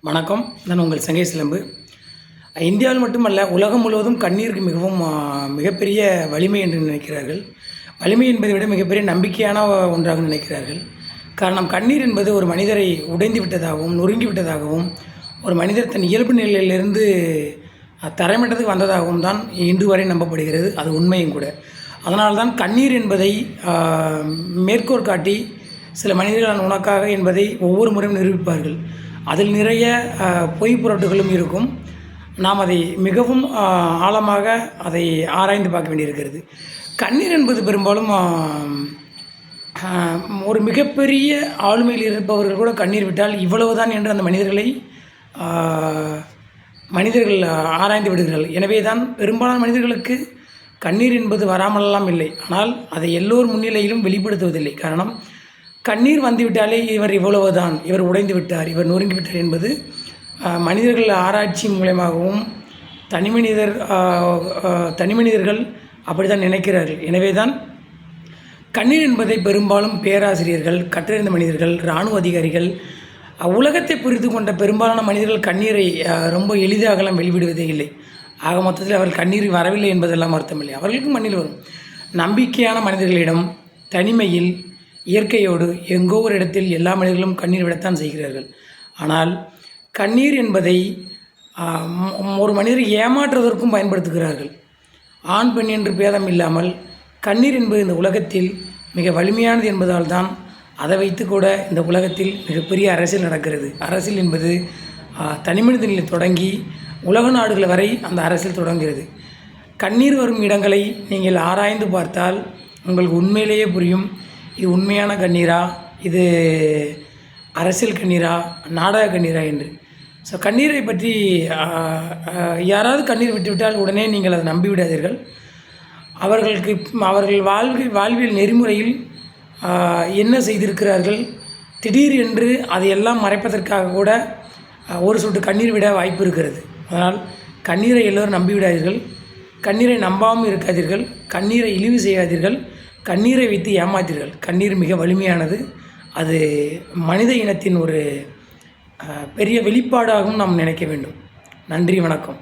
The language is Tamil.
வணக்கம். நான் உங்கள் சங்கை சிலம்பு. இந்தியாவில் மட்டுமல்ல, உலகம் முழுவதும் கண்ணீருக்கு மிகவும் மிகப்பெரிய வலிமை என்று நினைக்கிறார்கள். வலிமை என்பதை விட மிகப்பெரிய நம்பிக்கையான ஒன்றாக நினைக்கிறார்கள். காரணம், கண்ணீர் என்பது ஒரு மனிதரை உடைந்து விட்டதாகவும் நொறுங்கி விட்டதாகவும் ஒரு மனிதர் தன் இயல்பு நிலையிலிருந்து தரைமட்டத்துக்கு வந்ததாகவும் தான் இன்று வரை நம்பப்படுகிறது. அது உண்மையும் கூட. அதனால்தான் கண்ணீர் என்பதை மேற்கோள் காட்டி சில மனிதர்கள் உனக்காக என்பதை ஒவ்வொரு முறையும் நிரூபிப்பார்கள். அதில் நிறைய பொய் புரட்டுகளும் இருக்கும். நாம் அதை மிகவும் ஆழமாக அதை ஆராய்ந்து பார்க்க வேண்டியிருக்கிறது. கண்ணீர் என்பது பெரும்பாலும் ஒரு மிகப்பெரிய ஆளுமையில் இருப்பவர்கள் கூட கண்ணீர் விட்டால் இவ்வளவுதான் என்று அந்த மனிதர்கள் ஆராய்ந்து விடுகிறார்கள். எனவே தான் பெரும்பாலான மனிதர்களுக்கு கண்ணீர் என்பது வராமலெல்லாம் இல்லை. ஆனால் அதை எல்லோர் முன்னிலையிலும் வெளிப்படுத்துவதில்லை. காரணம், கண்ணீர் வந்துவிட்டாலே இவர் இவ்வளவுதான், இவர் உடைந்து விட்டார், இவர் நொறுங்கி விட்டார் என்பது மனிதர்கள் ஆராய்ச்சி மூலமாகவும் தனிமனிதர்கள் அப்படி தான் நினைக்கிறார்கள். எனவே தான் கண்ணீர் என்பதை பெரும்பாலும் பேராசிரியர்கள், கற்றறிந்த மனிதர்கள், இராணுவ அதிகாரிகள், உலகத்தை புரிந்து கொண்ட பெரும்பாலான மனிதர்கள் கண்ணீரை ரொம்ப எளிதாகலாம் வெளிவிடுவதே இல்லை. ஆக மொத்தத்தில் அவர்கள் கண்ணீர் வரவில்லை என்பதெல்லாம் அர்த்தமில்லை. அவர்களுக்கும் மண்ணில் வரும். நம்பிக்கையான மனிதர்களிடம் தனிமையில் இயற்கையோடு எங்கோ ஒரு இடத்தில் எல்லா மனிதர்களும் கண்ணீர் விடத்தான் செய்கிறார்கள். ஆனால் கண்ணீர் என்பதை ஒரு மனிதரை ஏமாற்றுவதற்கும் பயன்படுத்துகிறார்கள். ஆண் பெண் என்று பேதம் இல்லாமல் கண்ணீர் என்பது இந்த உலகத்தில் மிக வலிமையானது என்பதால் தான் அதை வைத்து கூட இந்த உலகத்தில் மிகப்பெரிய அரசியல் நடக்கிறது. அரசியல் என்பது தனிமனித நிலை தொடங்கி உலக நாடுகள் வரை அந்த அரசியல் தொடங்குகிறது. கண்ணீர் வரும் இடங்களை நீங்கள் ஆராய்ந்து பார்த்தால் உங்களுக்கு உண்மையிலேயே புரியும், இது உண்மையான கண்ணீரா, இது அரசியல் கண்ணீரா, நாடக கண்ணீரா என்று. ஸோ கண்ணீரை பற்றி யாராவது கண்ணீர் விட்டுவிட்டால் உடனே நீங்கள் அதை நம்பிவிடாதீர்கள். அவர்கள் வாழ்வியல் நெறிமுறையில் என்ன செய்திருக்கிறார்கள், திடீர் என்று அதையெல்லாம் மறைப்பதற்காக கூட ஒரு சொட்டு கண்ணீர் விட வாய்ப்பு இருக்கிறது. அதனால் கண்ணீரை எல்லோரும் நம்பிவிடாதீர்கள். கண்ணீரை நம்பாமல் இருக்காதீர்கள். கண்ணீரை இழிவு செய்யாதீர்கள். கண்ணீரை வைத்து ஏமாற்றீர்கள். கண்ணீர் மிக வலிமையானது. அது மனித இனத்தின் ஒரு பெரிய வெளிப்பாடாகவும் நாம் நினைக்க வேண்டும். நன்றி, வணக்கம்.